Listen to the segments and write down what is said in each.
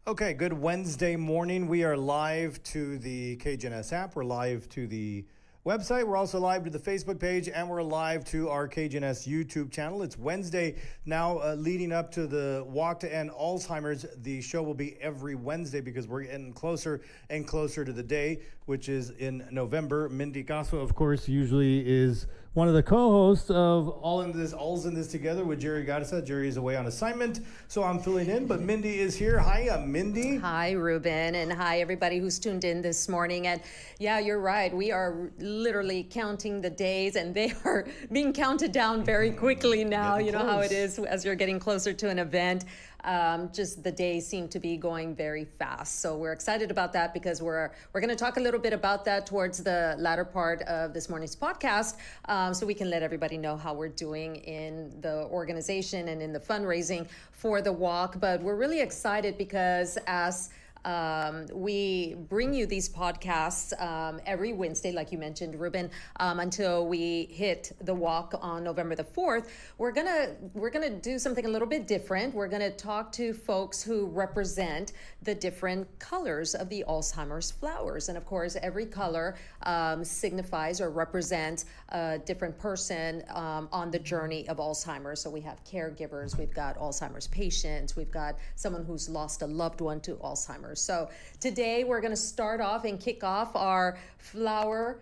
Okay, good Wednesday morning. We are live to the KGNS app. We're live to the website. We're also live to the Facebook page, and we're live to our KGNS YouTube channel. It's Wednesday now, leading up to the Walk to End Alzheimer's. The show will be every Wednesday because we're getting closer and closer to the day, which is in November. Mindy Caso, of course, usually is one of the co-hosts of All's in This Together with Jerry Garza. Jerry is away on assignment, so I'm filling in, but Mindy is here. Hi, I'm Mindy. Hi, Ruben, and hi, everybody who's tuned in this morning. And yeah, you're right. We are literally counting the days, and they are being counted down very quickly now. You know how it is as you're getting closer to an event. Just the days seem to be going very fast. So we're excited about that because we're going to talk a little bit about that towards the latter part of this morning's podcast, so we can let everybody know how we're doing in the organization and in the fundraising for the walk. But we're really excited because as we bring you these podcasts every Wednesday, like you mentioned, Ruben, until we hit the walk on November the 4th. We're gonna do something a little bit different. We're gonna talk to folks who represent the different colors of the Alzheimer's flowers, and of course, every color signifies or represents a different person on the journey of Alzheimer's. So we have caregivers, we've got Alzheimer's patients, we've got someone who's lost a loved one to Alzheimer's. So today we're going to start off and kick off our flower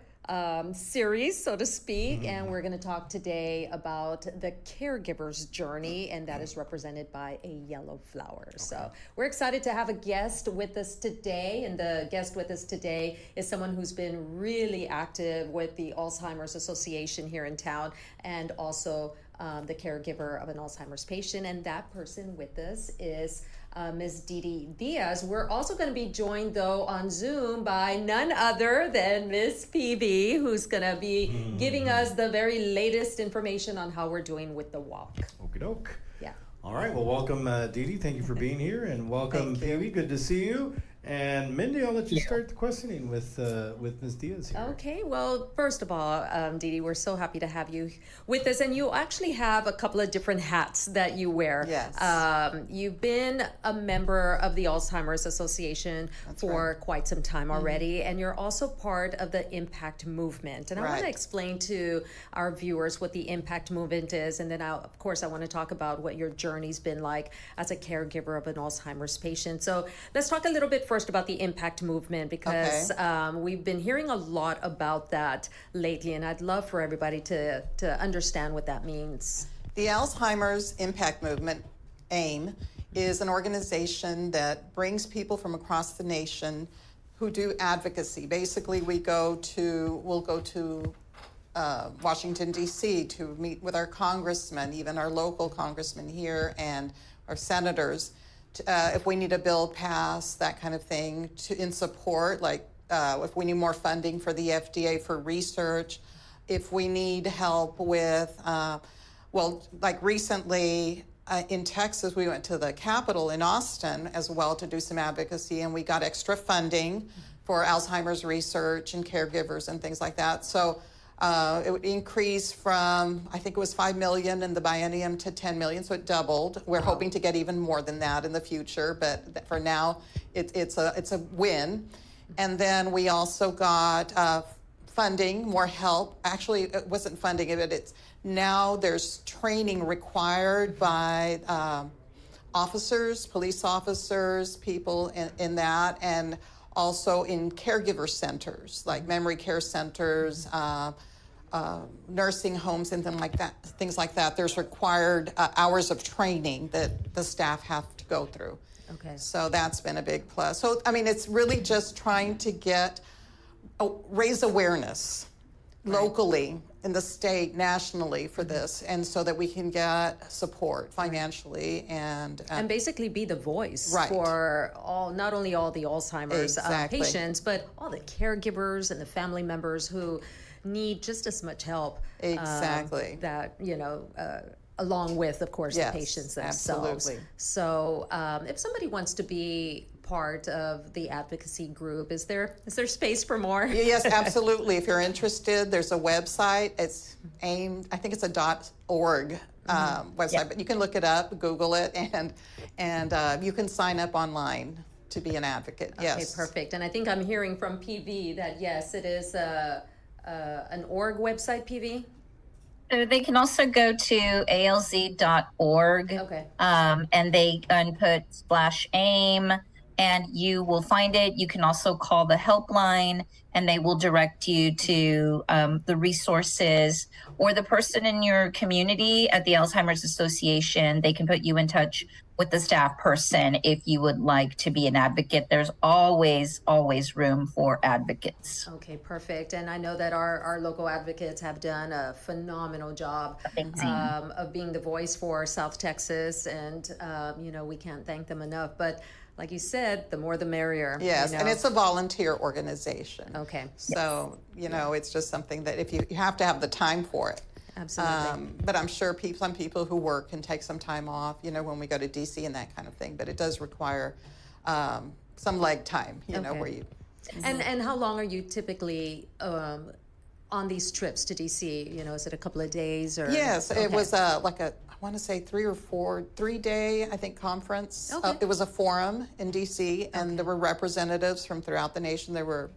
series, so to speak, and we're going to talk today about the caregiver's journey, and that is represented by a yellow flower. Okay. So we're excited to have a guest with us today, and the guest with us today is someone who's been really active with the Alzheimer's Association here in town, and also the caregiver of an Alzheimer's patient, and that person with us is Ms. DeeDee Diaz. We're also going to be joined, though, on Zoom by none other than Ms. PB, who's going to be giving us the very latest information on how we're doing with the walk. Okie doke. Yeah. All right. Well, welcome, DeeDee. Thank you for being here, and welcome, PB. Good to see you. And Mindy, I'll let you start the questioning with Ms. Diaz here. Okay, well, first of all, DeeDee, we're so happy to have you with us, and you actually have a couple of different hats that you wear. Yes. You've been a member of the Alzheimer's Association for quite some time already, and you're also part of the Impact Movement. And I want to explain to our viewers what the Impact Movement is, and then, of course, I want to talk about what your journey's been like as a caregiver of an Alzheimer's patient. So let's talk a little bit first about the Impact Movement, because we've been hearing a lot about that lately, and I'd love for everybody to understand what that means. The Alzheimer's Impact Movement, AIM, is an organization that brings people from across the nation who do advocacy. Basically, we'll go to Washington, D.C. to meet with our congressmen, even our local congressmen here, and our senators, if we need a bill passed, that kind of thing, in support, like if we need more funding for the FDA for research, if we need help with, like recently in Texas, we went to the Capitol in Austin as well to do some advocacy, and we got extra funding for Alzheimer's research and caregivers and things like that. So it would increase from, I think it was $5 million in the biennium to $10 million, so it doubled. We're hoping to get even more than that in the future, but for now, it's a win. And then we also got funding, more help. Actually, it wasn't funding, it's now there's training required by officers, police officers, people in that, and also in caregiver centers, like memory care centers, nursing homes, and things like that. There's required hours of training that the staff have to go through. Okay. So that's been a big plus. So, I mean, it's really just trying to raise awareness locally, in the state, nationally for this, and so that we can get support financially and basically be the voice for not only all the Alzheimer's patients, but all the caregivers and the family members who need just as much help. That along with, of course, the patients themselves. Absolutely. So, if somebody wants to be part of the advocacy group, is there space for more? Yes, absolutely. If you're interested, there's a website. It's AIM, I think it's a .org website, but you can look it up, Google it, and you can sign up online. to be an advocate. Okay, Yes. perfect. And I think I'm hearing from PV that yes, it is an org website, PV. So they can also go to alz.org. Okay. And they put /AIM and you will find it. You can also call the helpline and they will direct you to the resources, or the person in your community at the Alzheimer's Association. They can put you in touch with the staff person if you would like to be an advocate. There's always room for advocates. Okay, perfect. And I know that our local advocates have done a phenomenal job of being the voice for South Texas, and we can't thank them enough. But like you said, the more the merrier. Yes, and it's a volunteer organization. Okay. So, it's just something that if you have to have the time for it. Absolutely. But I'm sure some people who work can take some time off, when we go to DC and that kind of thing. But it does require some leg time, where you. And how long are you typically on these trips to DC? Is it a couple of days or? Yes, Okay. it was I want to say 3-day, I think, conference. Okay. It was a forum in DC, and there were representatives from throughout the nation. There were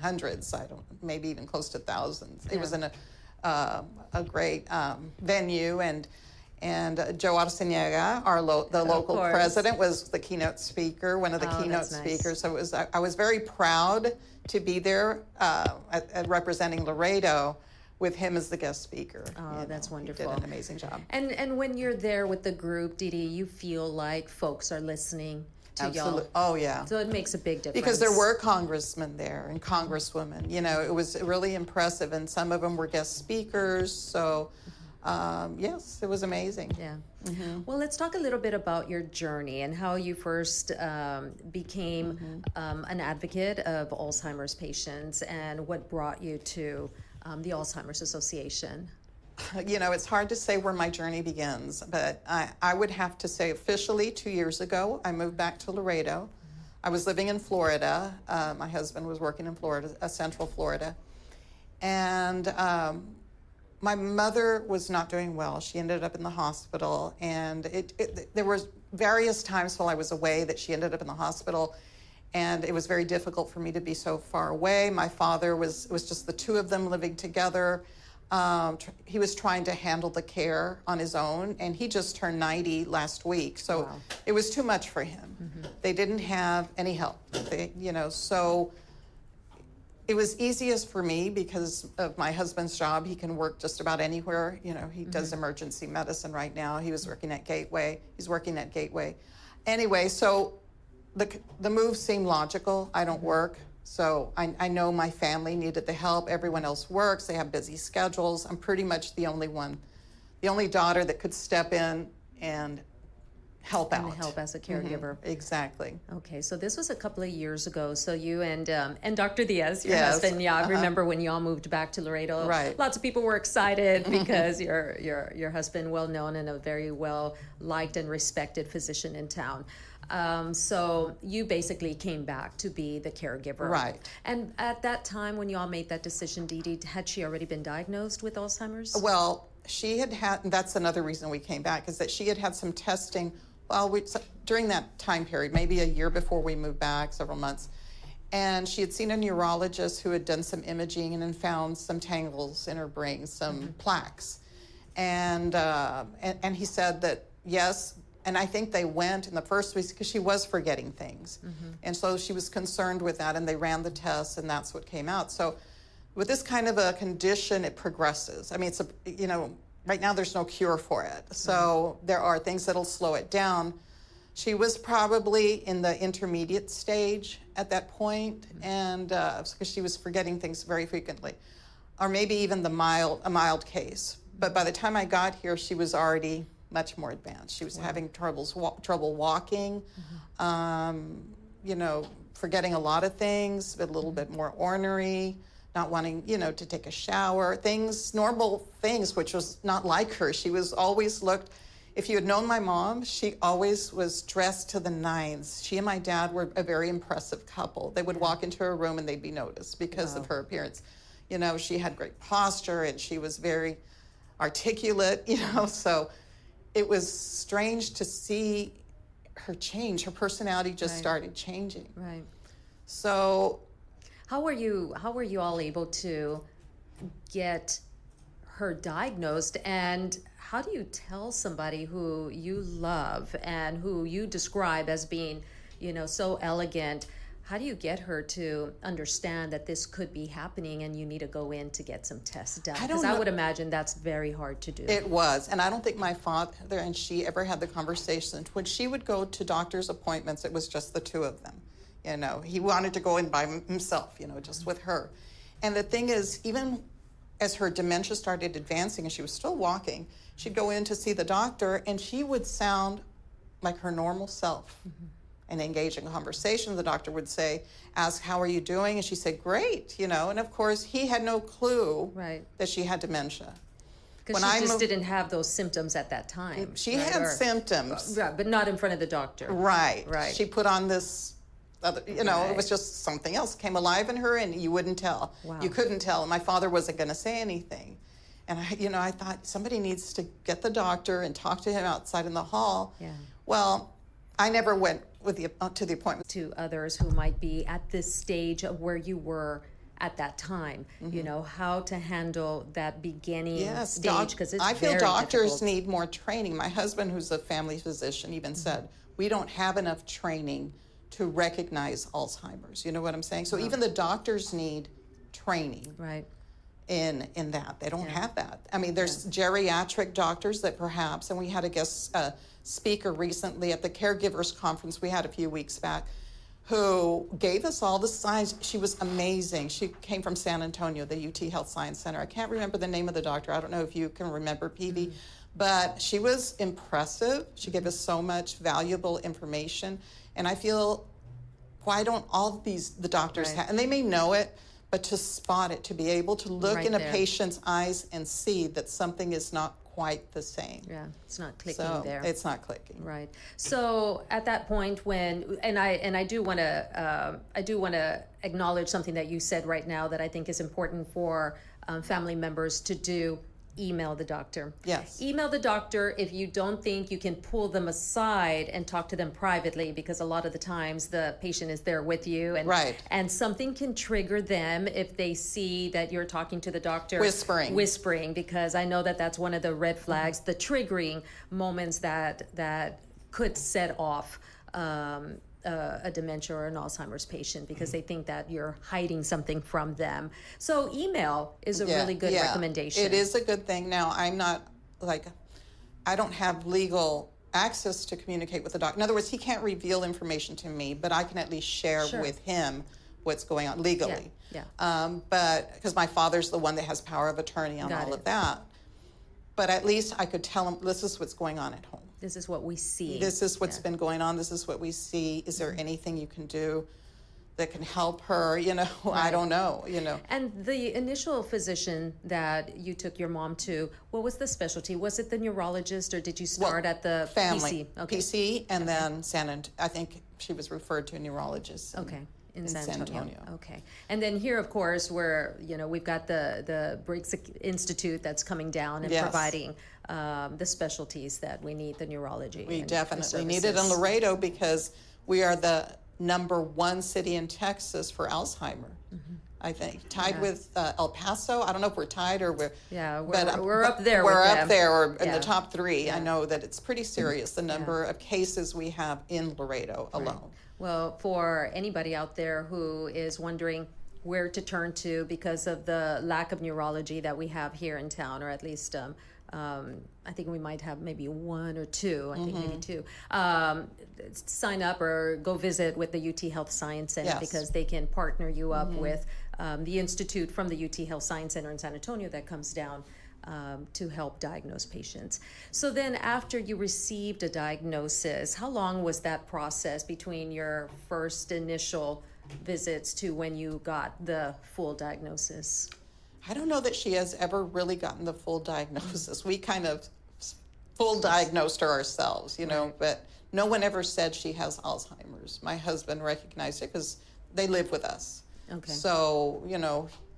hundreds, maybe even close to thousands. It was in a great venue, and Joe Arciniega, the local president, was the keynote speaker, one of the keynote speakers. So I was very proud to be there representing Laredo with him as the guest speaker. Oh, that's wonderful. He did an amazing job. And when you're there with the group, DeeDee, you feel like folks are listening to Absolutely. y'all. Oh, yeah. So it makes a big difference. Because there were congressmen there and congresswomen. It was really impressive, and some of them were guest speakers. So, yes, it was amazing. Yeah. Mm-hmm. Well, let's talk a little bit about your journey and how you first became an advocate of Alzheimer's patients, and what brought you to the Alzheimer's Association. It's hard to say where my journey begins, but I would have to say officially 2 years ago, I moved back to Laredo. I was living in Florida. My husband was working in Florida, Central Florida. And my mother was not doing well. She ended up in the hospital, and there was various times while I was away that she ended up in the hospital, and it was very difficult for me to be so far away. My father was just the two of them living together. He was trying to handle the care on his own, and he just turned 90 last week, so it was too much for him. They didn't have any help, so it was easiest for me because of my husband's job. He can work just about anywhere. He does emergency medicine right now. He was working at Gateway. He's working at Gateway. Anyway, so the move seemed logical. I don't work. So I know my family needed the help. Everyone else works. They have busy schedules. I'm pretty much the only daughter that could step in and help out. Help as a caregiver. Exactly. Okay, so this was a couple of years ago. So you and Dr. Diaz, your Yes. husband, I remember when y'all moved back to Laredo. Right. Lots of people were excited because your husband, well known and a very well liked and respected physician in town. So you basically came back to be the caregiver. Right. And at that time when you all made that decision, DeeDee, had she already been diagnosed with Alzheimer's? Well, she had, and that's another reason we came back, is that she had some testing during that time period, maybe a year before we moved back, several months. And she had seen a neurologist who had done some imaging and found some tangles in her brain, some plaques. And he said that, yes, and I think they went in the first week because she was forgetting things. And so she was concerned with that, and they ran the tests, and that's what came out. So with this kind of a condition, it progresses. I mean, it's right now there's no cure for it. So there are things that'll slow it down. She was probably in the intermediate stage at that point, and because she was forgetting things very frequently, or maybe even a mild case. But by the time I got here, she was already much more advanced. She was having trouble walking, forgetting a lot of things, a little bit more ornery, not wanting, to take a shower, normal things, which was not like her. She was always looked, if you had known my mom, she always was dressed to the nines. She and my dad were a very impressive couple. They would walk into her room and they'd be noticed because of her appearance. She had great posture and she was very articulate, so it was strange to see her personality just started changing. Right. So How were you all able to get her diagnosed, and how do you tell somebody who you love and who you describe as being, so elegant, how do you get her to understand that this could be happening and you need to go in to get some tests done? Because I would imagine that's very hard to do. It was, and I don't think my father and she ever had the conversation. When she would go to doctor's appointments, it was just the two of them. He wanted to go in by himself, just with her. And the thing is, even as her dementia started advancing and she was still walking, she'd go in to see the doctor and she would sound like her normal self. And engage in conversation. The doctor would ask, how are you doing? And she said, great, and of course he had no clue that she had dementia. Because she just didn't have those symptoms at that time. She had symptoms. But not in front of the doctor. Right. She put on this, it was just something else came alive in her and you wouldn't tell. Wow. You couldn't tell. And my father wasn't going to say anything. And I thought somebody needs to get the doctor and talk to him outside in the hall. Yeah. Well, I never went to the appointment. To others who might be at this stage of where you were at that time, how to handle that beginning stage, because it's I feel very doctors difficult. need more training. My husband, who's a family physician, even said, we don't have enough training to recognize Alzheimer's. You know what I'm saying? So even the doctors need training. Right. In that. They don't have that. I mean, there's geriatric doctors that perhaps, and we had a guest speaker recently at the Caregivers conference we had a few weeks back, who gave us all the signs. She was amazing. She came from San Antonio, the UT Health Science Center. I can't remember the name of the doctor. I don't know if you can remember, Peavy, but she was impressive. She gave us so much valuable information. And I feel, why don't all the doctors have, and they may know it, but to spot it, to be able to look in a patient's eyes and see that something is not quite the same. Yeah, it's not clicking there. It's not clicking. Right. So at that point, I do want to acknowledge something that you said right now that I think is important for family members to do. Email the doctor. Yes. Email the doctor if you don't think you can pull them aside and talk to them privately, because a lot of the times the patient is there with you, and something can trigger them if they see that you're talking to the doctor whispering, because I know that that's one of the red flags, the triggering moments that could set off a dementia or an Alzheimer's patient, because they think that you're hiding something from them. So email is a really good recommendation. It is a good thing. Now, I'm not I don't have legal access to communicate with the doctor. In other words, he can't reveal information to me, but I can at least share with him what's going on legally. But because my father's the one that has power of attorney on all of that. But at least I could tell him, this is what's going on at home. This is what we see. This is what's been going on. This is what we see. Is there anything you can do that can help her? I don't know, And the initial physician that you took your mom to, what was the specialty? Was it the neurologist, or did you start at the family? PC? PC, and then I think she was referred to a neurologist. In San Antonio. Okay. And then here, of course, where, we've got the Briggs Institute that's coming down and providing the specialties that we need, the neurology. We definitely need it in Laredo, because we are the #1 city in Texas for Alzheimer. I think tied with El Paso. I don't know if we're tied or we're we're up there. We're up there or in the top 3. I know that it's pretty serious, the number of cases we have in Laredo alone. Well, for anybody out there who is wondering where to turn to because of the lack of neurology that we have here in town, or at least I think we might have maybe 1 or 2, I think maybe 2. Sign up or go visit with the UT Health Science Center, because they can partner you up with the institute from the UT Health Science Center in San Antonio that comes down to help diagnose patients. So then after you received a diagnosis, how long was that process between your first initial visits to when you got the full diagnosis? I don't know that she has ever really gotten the full diagnosis. We kind of full diagnosed her ourselves, but no one ever said she has Alzheimer's. My husband recognized it because they live with us. Okay. So,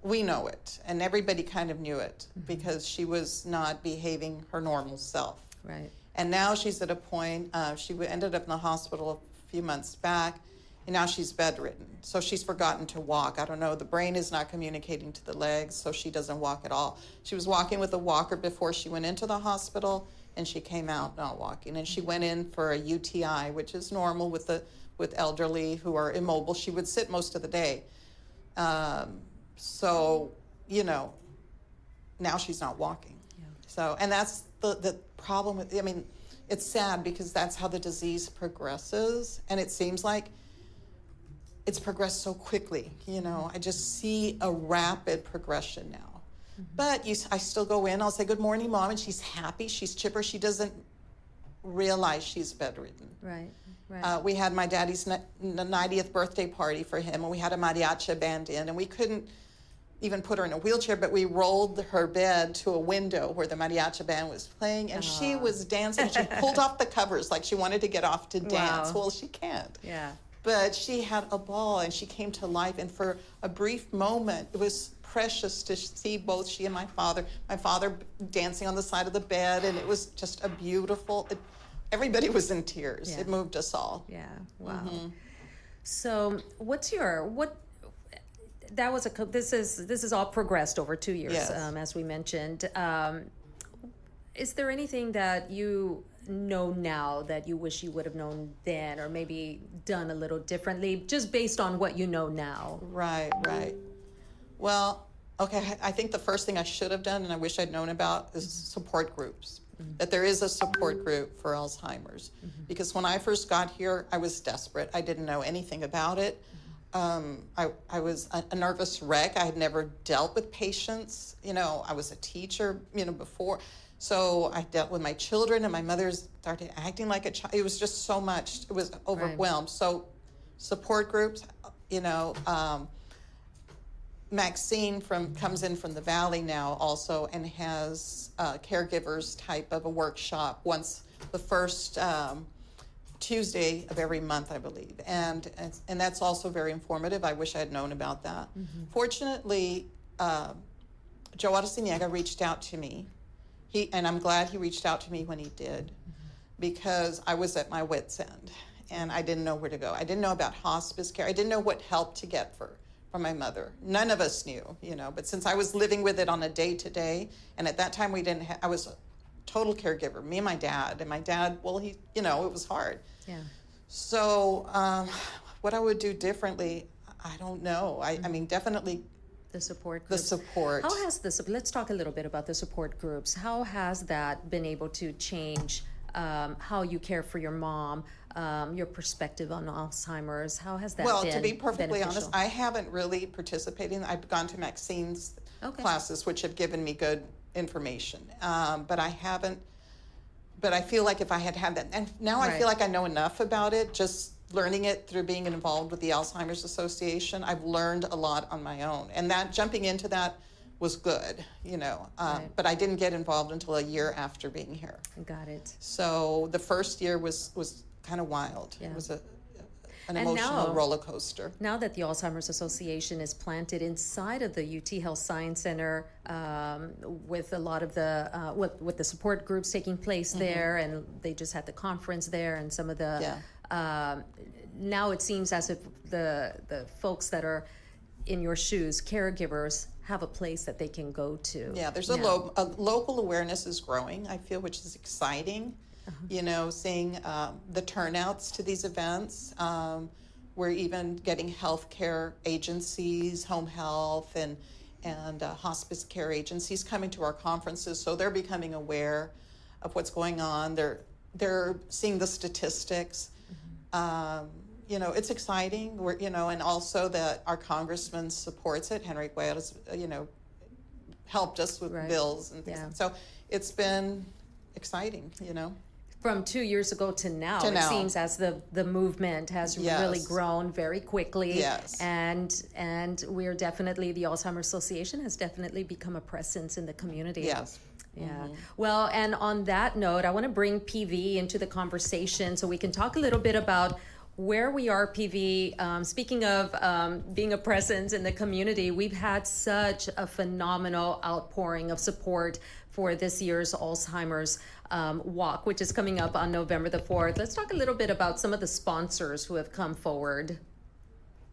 we know it, and everybody kind of knew it because she was not behaving her normal self. Right. And now she's at a point, she ended up in the hospital a few months back, and now she's bedridden. So she's forgotten to walk. I don't know, the brain is not communicating to the legs, so she doesn't walk at all. She was walking with a walker before she went into the hospital, and she came out not walking. And she went in for a UTI, which is normal with elderly who are immobile. She would sit most of the day. So, you know, now she's not walking. Yeah. So, and that's the problem with, I mean, it's sad because that's how the disease progresses. And it seems like it's progressed so quickly. You know, I just see a rapid progression now. But I still go in, I'll say, good morning, Mom, and she's happy, she's chipper, she doesn't realize she's bedridden. Right, right. We had my daddy's 90th birthday party for him, and we had a mariachi band in, and we couldn't even put her in a wheelchair, but we rolled her bed to a window where the mariachi band was playing, and she was dancing. She pulled off the covers like she wanted to get off to dance. Wow. Well, she can't. Yeah. But she had a ball, and she came to life, and for a brief moment, it was precious to see both she and my father dancing on the side of the bed, and it was just a beautiful, everybody was in tears. Yeah. It moved us all. Yeah, wow. So this is all progressed over 2 years, Yes. as we mentioned. Is there anything that you know now that you wish you would have known then, or maybe done a little differently, just based on what you know now? Right. Well, okay, I think the first thing I should have done, and I wish I'd known about, is support groups. That there is a support group for Alzheimer's. Because when I first got here, I was desperate. I didn't know anything about it. I was a nervous wreck. I had never dealt with patients. You know, I was a teacher, you know, before. So I dealt with my children, and my mother started acting like a child. It was just so much. It was overwhelmed. Right. So support groups, you know, Maxine comes in from the Valley now also, and has caregivers type of a workshop once the first Tuesday of every month, I believe, and that's also very informative. I wish I had known about that. Fortunately, Joe Arciniega reached out to me. And I'm glad he reached out to me when he did, because I was at my wit's end, and I didn't know where to go. I didn't know about hospice care. I didn't know what help to get from my mother. None of us knew, you know, but since I was living with it on a day-to-day, and at that time I was a total caregiver, me and my dad, well, he, you know, it was hard. Yeah. So what I would do differently, I don't know. I mean, definitely the support groups. The support. How has let's talk a little bit about the support groups. How has that been able to change how you care for your mom, your perspective on Alzheimer's? How has that been? Well, to be perfectly beneficial? honest, I haven't really participated. I've gone to Maxine's classes, which have given me good information, but I haven't. But I feel like if I had that, and now I feel like I know enough about it, just learning it through being involved with the Alzheimer's Association, I've learned a lot on my own. And that jumping into that was good, you know. But I didn't get involved until a year after being here. Got it. So the first year was kind of wild. Yeah. It was an emotional roller coaster. Now that the Alzheimer's Association is planted inside of the UT Health Science Center, with a lot of the with the support groups taking place there, and they just had the conference there, and some of the now it seems as if the folks that are in your shoes, caregivers, have a place that they can go to. Yeah, there's a local awareness is growing, I feel, which is exciting. You know, seeing the turnouts to these events. We're even getting healthcare agencies, home health, and hospice care agencies coming to our conferences, so they're becoming aware of what's going on. They're seeing the statistics. You know, it's exciting. And also that our congressman supports it. Henry Guerra's, helped us with bills and things. So it's been exciting, you know. From 2 years ago to now, it seems as the movement has really grown very quickly. Yes. And we're definitely, the Alzheimer's Association has definitely become a presence in the community. Yes. Yeah. Well, and on that note, I want to bring PV into the conversation so we can talk a little bit about where we are, PV. Speaking of being a presence in the community, we've had such a phenomenal outpouring of support for this year's Alzheimer's walk, which is coming up on November the 4th. Let's talk a little bit about some of the sponsors who have come forward.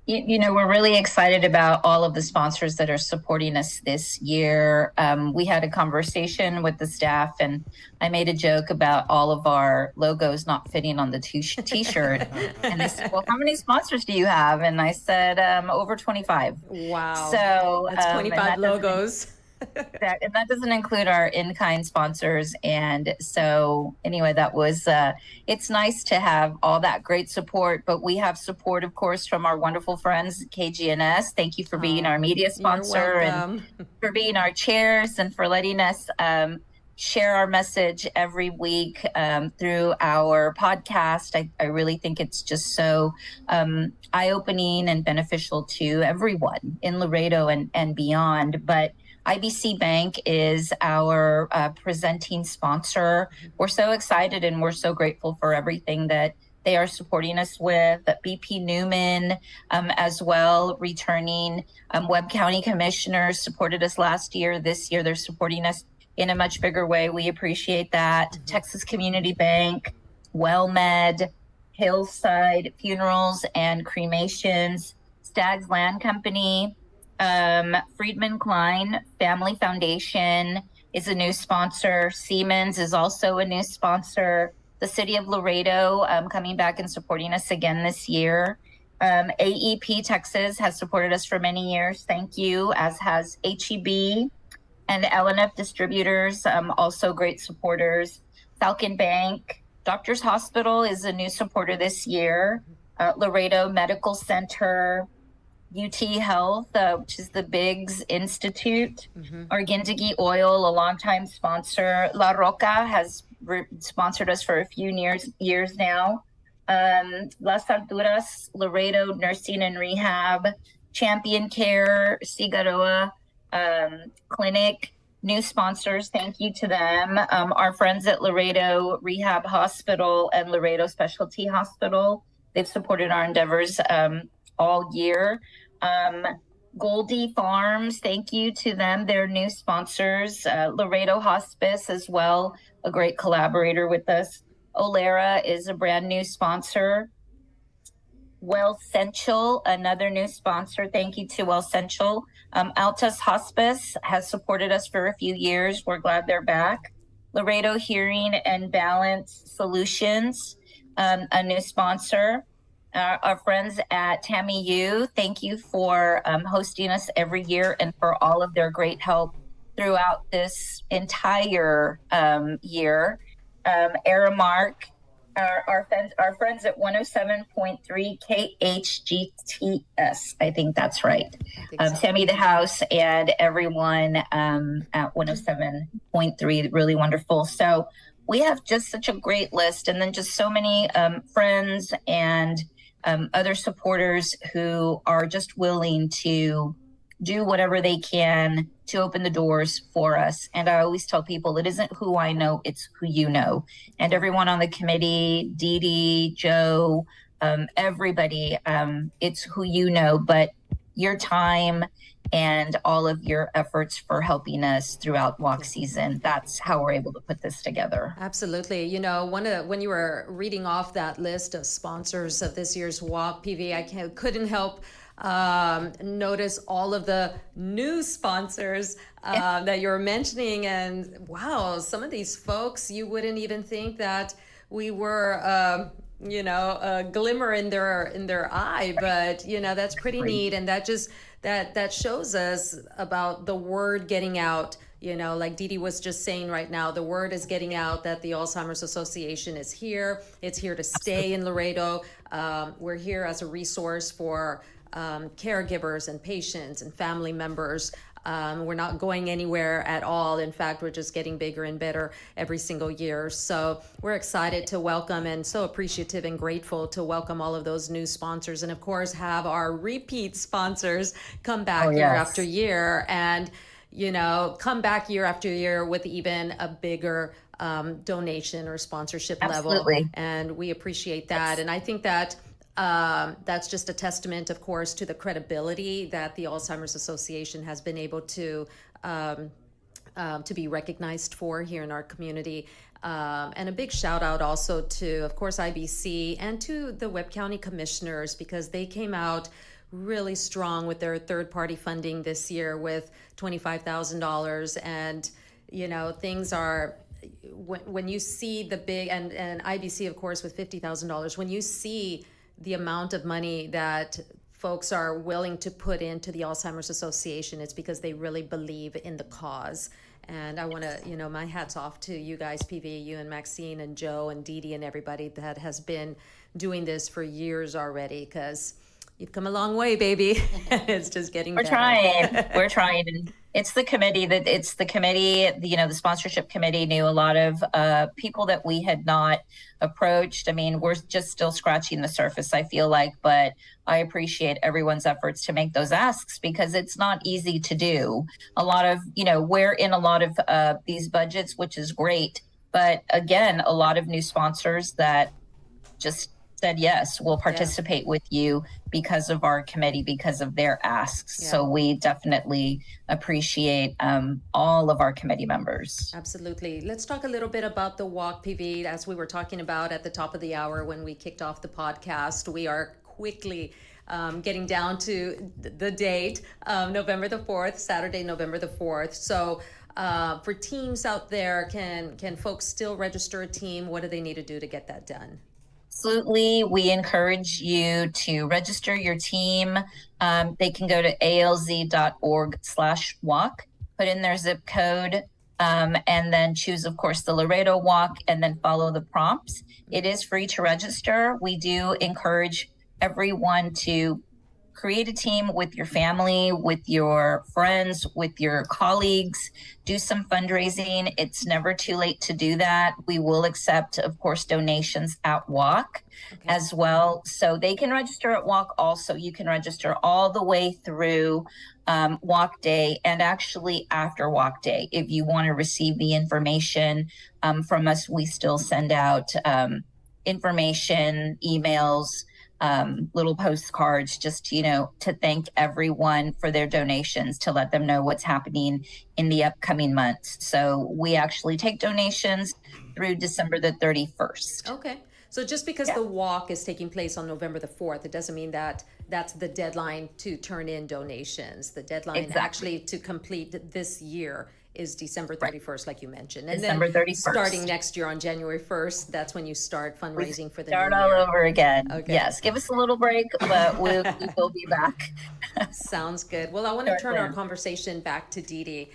You know, we're really excited about all of the sponsors that are supporting us this year. We had a conversation with the staff, and I made a joke about all of our logos not fitting on the t-shirt. And they said, well, how many sponsors do you have? And I said, over 25. Wow. So that's 25 logos. And that doesn't include our in-kind sponsors. And so anyway, that was, it's nice to have all that great support, but we have support, of course, from our wonderful friends at KGNS. Thank you for being our media sponsor and for being our chairs and for letting us share our message every week through our podcast. I really think it's just so eye-opening and beneficial to everyone in Laredo and beyond. But IBC Bank is our presenting sponsor. We're so excited and we're so grateful for everything that they are supporting us with. BP Newman as well, returning Webb County commissioners supported us last year. This year, they're supporting us in a much bigger way. We appreciate that. Texas Community Bank, WellMed, Hillside Funerals and Cremations, Staggs Land Company, Friedman Klein Family Foundation is a new sponsor. Siemens is also a new sponsor. The City of Laredo coming back and supporting us again this year. AEP Texas has supported us for many years. Thank you, as has HEB and LNF Distributors, also great supporters. Falcon Bank, Doctors Hospital is a new supporter this year. Laredo Medical Center, UT Health, which is the Biggs Institute, Argindegi Oil, a longtime sponsor. La Roca has sponsored us for a few years now. Las Alturas, Laredo Nursing and Rehab, Champion Care, Cigaroa Clinic, new sponsors. Thank you to them. Our friends at Laredo Rehab Hospital and Laredo Specialty Hospital, they've supported our endeavors all year. Goldie Farms, thank you to them. They're new sponsors. Laredo Hospice as well, a great collaborator with us. Olera is a brand new sponsor. Well Central, another new sponsor. Thank you to Well Central. Altus Hospice has supported us for a few years. We're glad they're back. Laredo Hearing and Balance Solutions, a new sponsor. Our friends at Tammy U, thank you for hosting us every year and for all of their great help throughout this entire year. Aramark, our friends at 107.3 KHGTS, I think that's right. Sammy the House and everyone at 107.3, really wonderful. So we have just such a great list, and then just so many friends and other supporters who are just willing to do whatever they can to open the doors for us. And I always tell people, it isn't who I know, it's who you know. And everyone on the committee, DeeDee, Joe, everybody, it's who you know, but your time and all of your efforts for helping us throughout walk season, that's how we're able to put this together. Absolutely. You know, when you were reading off that list of sponsors of this year's walk, PV, I couldn't help notice all of the new sponsors that you're mentioning. And wow, some of these folks, you wouldn't even think that we were a glimmer in their eye, but that's pretty neat. And that just that shows us about the word getting out. Like DeeDee was just saying right now, the word is getting out that the Alzheimer's Association is here. It's here to stay in Laredo. We're here as a resource for caregivers and patients and family members. We're not going anywhere at all. In fact, we're just getting bigger and better every single year. So we're excited to welcome and so appreciative and grateful to welcome all of those new sponsors. And of course, have our repeat sponsors come back year after year and, come back year after year with even a bigger donation or sponsorship level. And we appreciate that. And I think that that's just a testament, of course, to the credibility that the Alzheimer's Association has been able to to be recognized for here in our community. And a big shout out also to, of course, IBC and to the Webb County Commissioners, because they came out really strong with their third-party funding this year with $25,000. And, you know, things are, when you see the big, and IBC, of course, with $50,000, when you see the amount of money that folks are willing to put into the Alzheimer's Association, it's because they really believe in the cause. And I want to, you know, my hat's off to you guys, PV, you and Maxine and Joe and DeeDee and everybody that has been doing this for years already, because you've come a long way, baby. It's just getting better. We're trying. And it's the committee, you know, the sponsorship committee knew a lot of people that we had not approached. I mean, we're just still scratching the surface, I feel like, but I appreciate everyone's efforts to make those asks, because it's not easy to do. A lot of, you know, we're in a lot of these budgets, which is great. But again, a lot of new sponsors that just said, yes, we'll participate with you because of our committee, because of their asks. Yeah. So we definitely appreciate all of our committee members. Absolutely. Let's talk a little bit about the walk, PV. As we were talking about at the top of the hour when we kicked off the podcast, we are quickly getting down to the date, November the 4th, Saturday, November the 4th. So for teams out there, can folks still register a team? What do they need to do to get that done? Absolutely. We encourage you to register your team. They can go to alz.org/walk, put in their zip code, and then choose, of course, the Laredo walk, and then follow the prompts. It is free to register. We do encourage everyone to create a team with your family, with your friends, with your colleagues, do some fundraising. It's never too late to do that. We will accept, of course, donations at walk as well. So they can register at walk also. You can register all the way through walk day, and actually after walk day. If you want to receive the information from us, we still send out information, emails, little postcards, just, you know, to thank everyone for their donations, to let them know what's happening in the upcoming months. So we actually take donations through December the 31st. Okay. So just because the walk is taking place on November the 4th, it doesn't mean that that's the deadline to turn in donations. The deadline actually to complete this year is December 31st, like you mentioned. And December 31st. Starting next year on January 1st, that's when you start fundraising for the new year. Start all over again. Okay. Yes, give us a little break, but we will be back. Sounds good. Well, I want to turn our conversation back to DeeDee,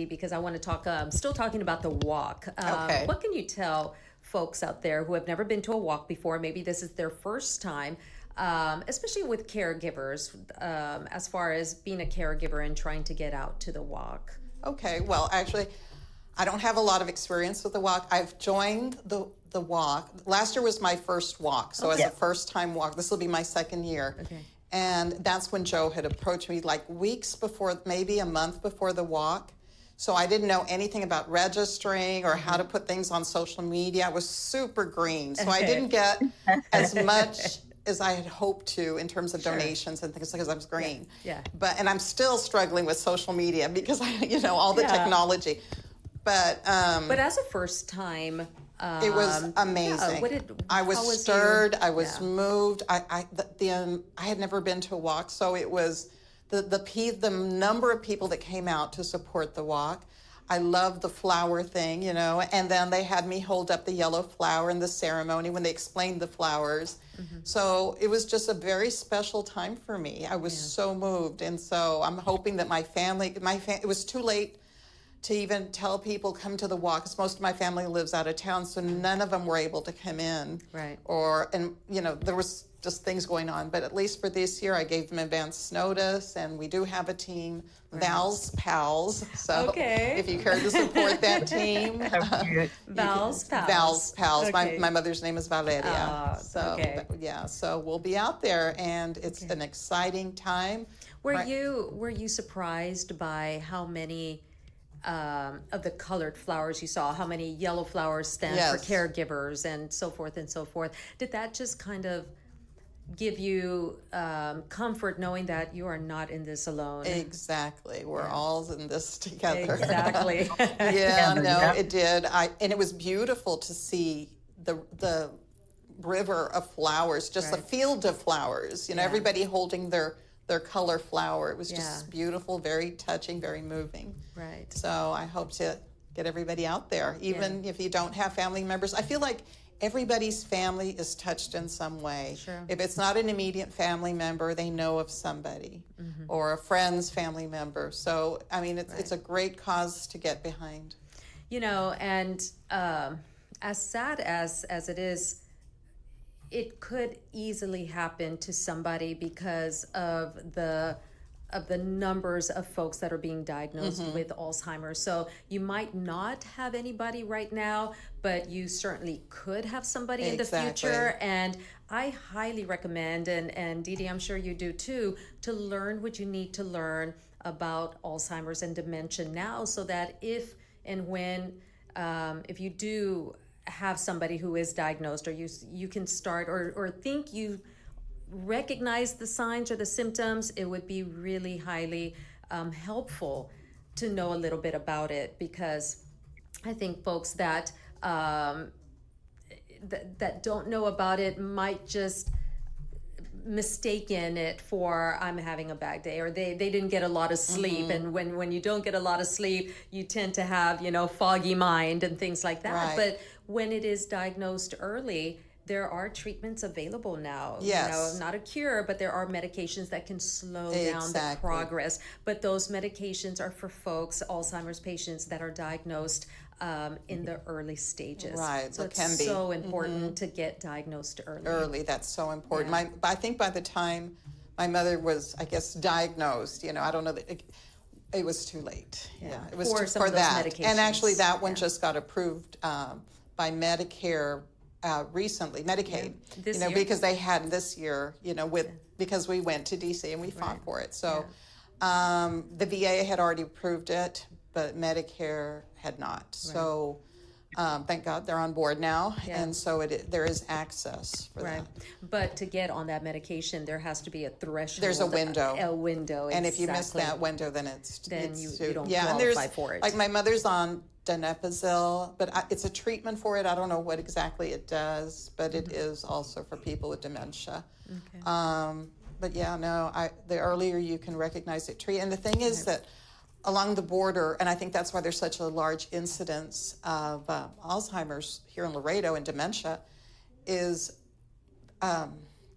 because I want to talk, still talking about the walk. Okay. What can you tell folks out there who have never been to a walk before? Maybe this is their first time, especially with caregivers, as far as being a caregiver and trying to get out to the walk. Okay, well, actually, I don't have a lot of experience with the walk. I've joined the walk. Last year was my first walk, so as a first-time walk, this will be my second year. Okay. And that's when Joe had approached me, like weeks before, maybe a month before the walk. So I didn't know anything about registering or how to put things on social media. I was super green, so I didn't get as much as I had hoped to in terms of donations and things, because I was green. Yeah. And I'm still struggling with social media because all the technology. But as a first time, it was amazing. I was stirred. I was moved. I had never been to a walk, so it was the number of people that came out to support the walk. I love the flower thing, and then they had me hold up the yellow flower in the ceremony when they explained the flowers. Mm-hmm. So it was just a very special time for me. I was so moved. And so I'm hoping that my family, it was too late to even tell people come to the walk, because most of my family lives out of town, so none of them were able to come in. Right. There was just things going on. But at least for this year, I gave them advance notice, and we do have a team, Val's Pals. So if you care to support that team. Val's Pals. Val's Pals. Okay. My mother's name is Valeria. So we'll be out there, and it's an exciting time. Were you surprised by how many of the colored flowers you saw, how many yellow flowers stand for caregivers and so forth and so forth? Did that just kind of give you comfort knowing that you are not in this alone. Exactly. We're all in this together. Exactly. Yeah, no, Yeah. it did. And it was beautiful to see the river of flowers, just Right. a field of flowers. You know, Yeah. everybody holding their color flower. It was just Yeah. beautiful, very touching, very moving. Right. So I hope to get everybody out there, even if you don't have family members. I feel like everybody's family is touched in some way. Sure. If it's not an immediate family member, they know of somebody or a friend's family member. So, I mean, it's a great cause to get behind. You know, and as sad as it is, it could easily happen to somebody because of the numbers of folks that are being diagnosed with Alzheimer's. So you might not have anybody right now, but you certainly could have somebody in the Exactly. future. And I highly recommend, and DeeDee, I'm sure you do too, to learn what you need to learn about Alzheimer's and dementia now, so that if and when, if you do have somebody who is diagnosed, or you can start or think you recognize the signs or the symptoms, it would be really highly helpful to know a little bit about it, because I think folks that that don't know about it might just mistaken it for I'm having a bad day, or they didn't get a lot of sleep. And when you don't get a lot of sleep, you tend to have, foggy mind and things like that. Right. But when it is diagnosed early, there are treatments available now. Yes. Not a cure, but there are medications that can slow down the Exactly. progress. But those medications are for folks, Alzheimer's patients, that are diagnosed in the early stages. Right, So it can it's be. so important to get diagnosed early. Early, that's so important. Yeah. I think by the time my mother was, I guess, diagnosed, I don't know that it was too late. Yeah, it was For some of those that. medications. And actually, that one just got approved by Medicare recently, Medicaid. This year? Because they had this year, because we went to DC and we fought for it. So the VA had already approved it, but Medicare had not. So thank God they're on board now, Yeah. and so there is access for Right. that. But to get on that medication, there has to be a threshold. There's a window. A window, And if you miss exactly. that window, then Then it's you don't and qualify for it. Like my mother's on donepezil, but it's a treatment for it. I don't know what exactly it does, but it is also for people with dementia. Okay. But yeah, no, the earlier you can recognize it, treat. And the thing is that along the border, and I think that's why there's such a large incidence of Alzheimer's here in Laredo and dementia, is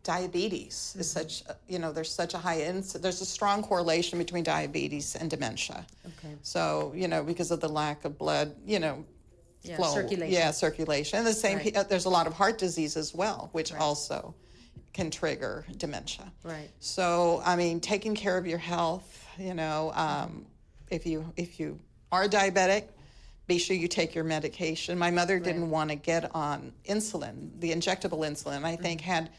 diabetes is such, there's such a high there's a strong correlation between diabetes and dementia. Okay. So, because of the lack of blood, flow. circulation. Yeah, circulation. And the same, Right. there's a lot of heart disease as well, which also can trigger dementia. Right. So, I mean, taking care of your health, if you are diabetic, be sure you take your medication. My mother didn't want to get on insulin, the injectable insulin. I think had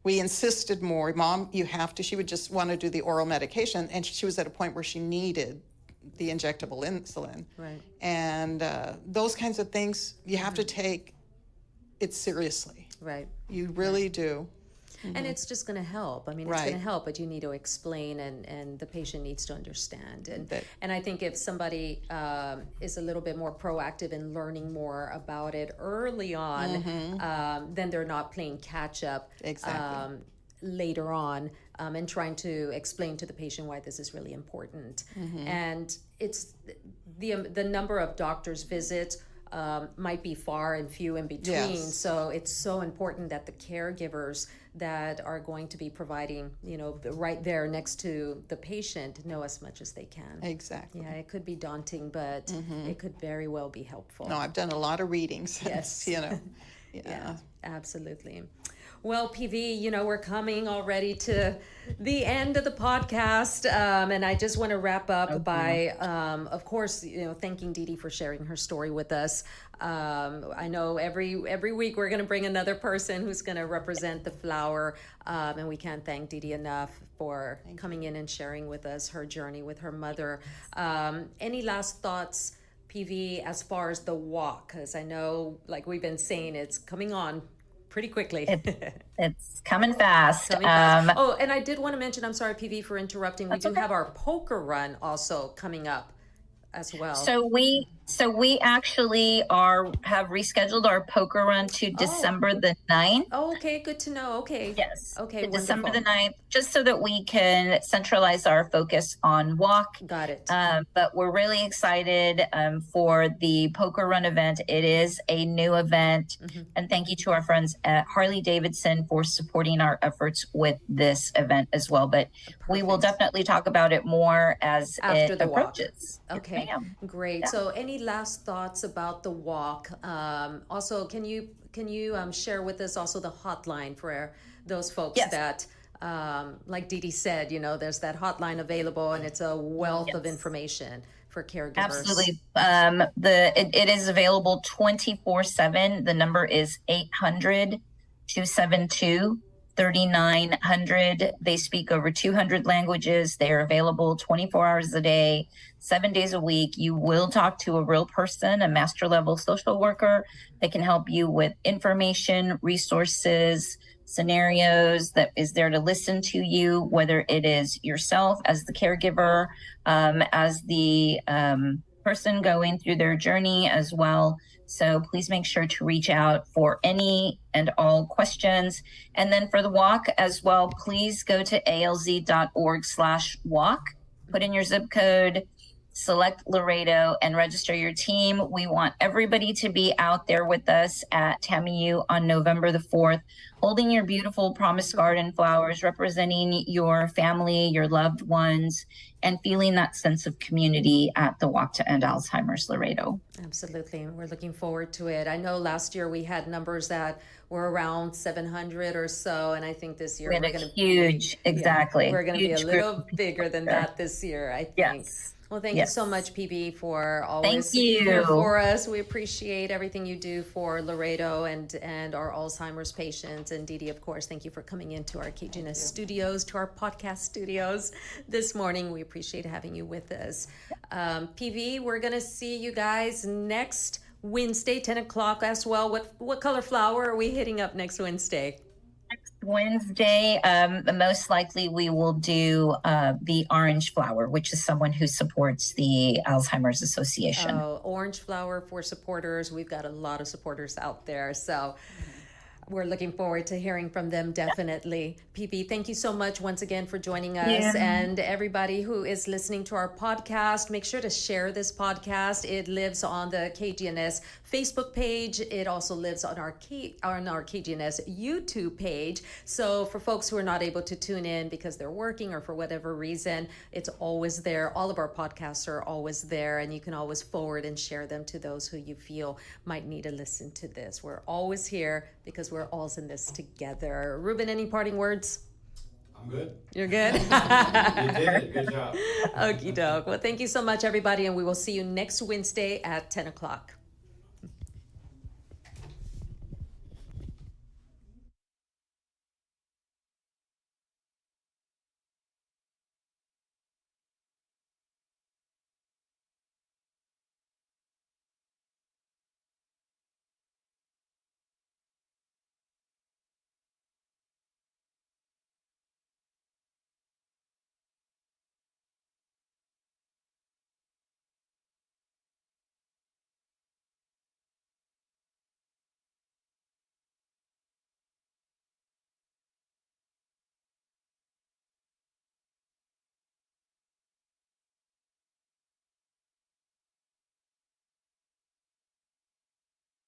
we insisted more, Mom, you have to, she would just want to do the oral medication. And she was at a point where she needed the injectable insulin. Right. And those kinds of things, you have to take it seriously. Right. You really do. And it's just going to help. I mean, it's Right. going to help, but you need to explain, and the patient needs to understand. That- And I think if somebody is a little bit more proactive in learning more about it early on, then they're not playing catch up Exactly. later on, and trying to explain to the patient why this is really important. And it's the number of doctor's visits might be far and few in between. Yes. So it's so important that the caregivers that are going to be providing, right there next to the patient, know as much as they can. Exactly. Yeah, it could be daunting, but it could very well be helpful. No, I've done a lot of readings. Yes. Yeah. Absolutely. Well, PV, we're coming already to the end of the podcast, and I just want to wrap up by, of course, thanking DeeDee for sharing her story with us. I know every week we're going to bring another person who's going to represent the flower, and we can't thank DeeDee enough for coming in and sharing with us her journey with her mother. Any last thoughts, PV, as far as the walk? Because I know, like we've been saying, it's coming on pretty quickly. It's coming fast. Coming fast. Oh, and I did want to mention, I'm sorry, PV, for interrupting. We do okay. have our poker run also coming up as well. So we actually have rescheduled our poker run to December the 9th. Oh, okay, good to know. Okay. Yes. Okay, December the 9th, just so that we can centralize our focus on walk. Got it. But we're really excited for the poker run event. It is a new event. And thank you to our friends at Harley Davidson for supporting our efforts with this event as well. But we will definitely talk about it more as After it the approaches. Walk. Okay, great. Yeah. So any last thoughts about the walk? Also, can you share with us also the hotline for those folks that, like DeeDee said, there's that hotline available, and it's a wealth of information for caregivers. Absolutely. It is available 24/7. The number is 800-272-3900. They speak over 200 languages. They are available 24 hours a day, 7 days a week. You will talk to a real person, a master level social worker that can help you with information, resources, scenarios, that is there to listen to you, whether it is yourself as the caregiver, as the person going through their journey as well. So please make sure to reach out for any and all questions. And then for the walk as well, please go to alz.org/walk, put in your zip code, select Laredo, and register your team. We want everybody to be out there with us at TAMIU on November the 4th, holding your beautiful Promise Garden flowers, representing your family, your loved ones, and feeling that sense of community at the Walk to End Alzheimer's Laredo. Absolutely. And we're looking forward to it. I know last year we had numbers that were around 700 or so. And I think this year we're going to be exactly. We're going to be a little bigger than that this year, I think. Yes. Well, thank you so much, PB, for always being here for us. We appreciate everything you do for Laredo and our Alzheimer's patients. And DeeDee, of course, thank you for coming into our KGNS studios, to our podcast studios this morning. We appreciate having you with us. PV, we're going to see you guys next Wednesday, 10 o'clock as well. What color flower are we hitting up next Wednesday? Next Wednesday, most likely we will do the orange flower, which is someone who supports the Alzheimer's Association. Oh, orange flower for supporters. We've got a lot of supporters out there. So we're looking forward to hearing from them, definitely. PB, thank you so much once again for joining us. And everybody who is listening to our podcast, make sure to share this podcast. It lives on the KGNS Facebook page. It also lives on our KGNS YouTube page. So for folks who are not able to tune in because they're working or for whatever reason, it's always there. All of our podcasts are always there, and you can always forward and share them to those who you feel might need to listen to this. We're always here because we're all in this together. Ruben, any parting words? I'm good. You're good? You did it. Good job. Okie doke. Well, thank you so much, everybody, and we will see you next Wednesday at 10 o'clock.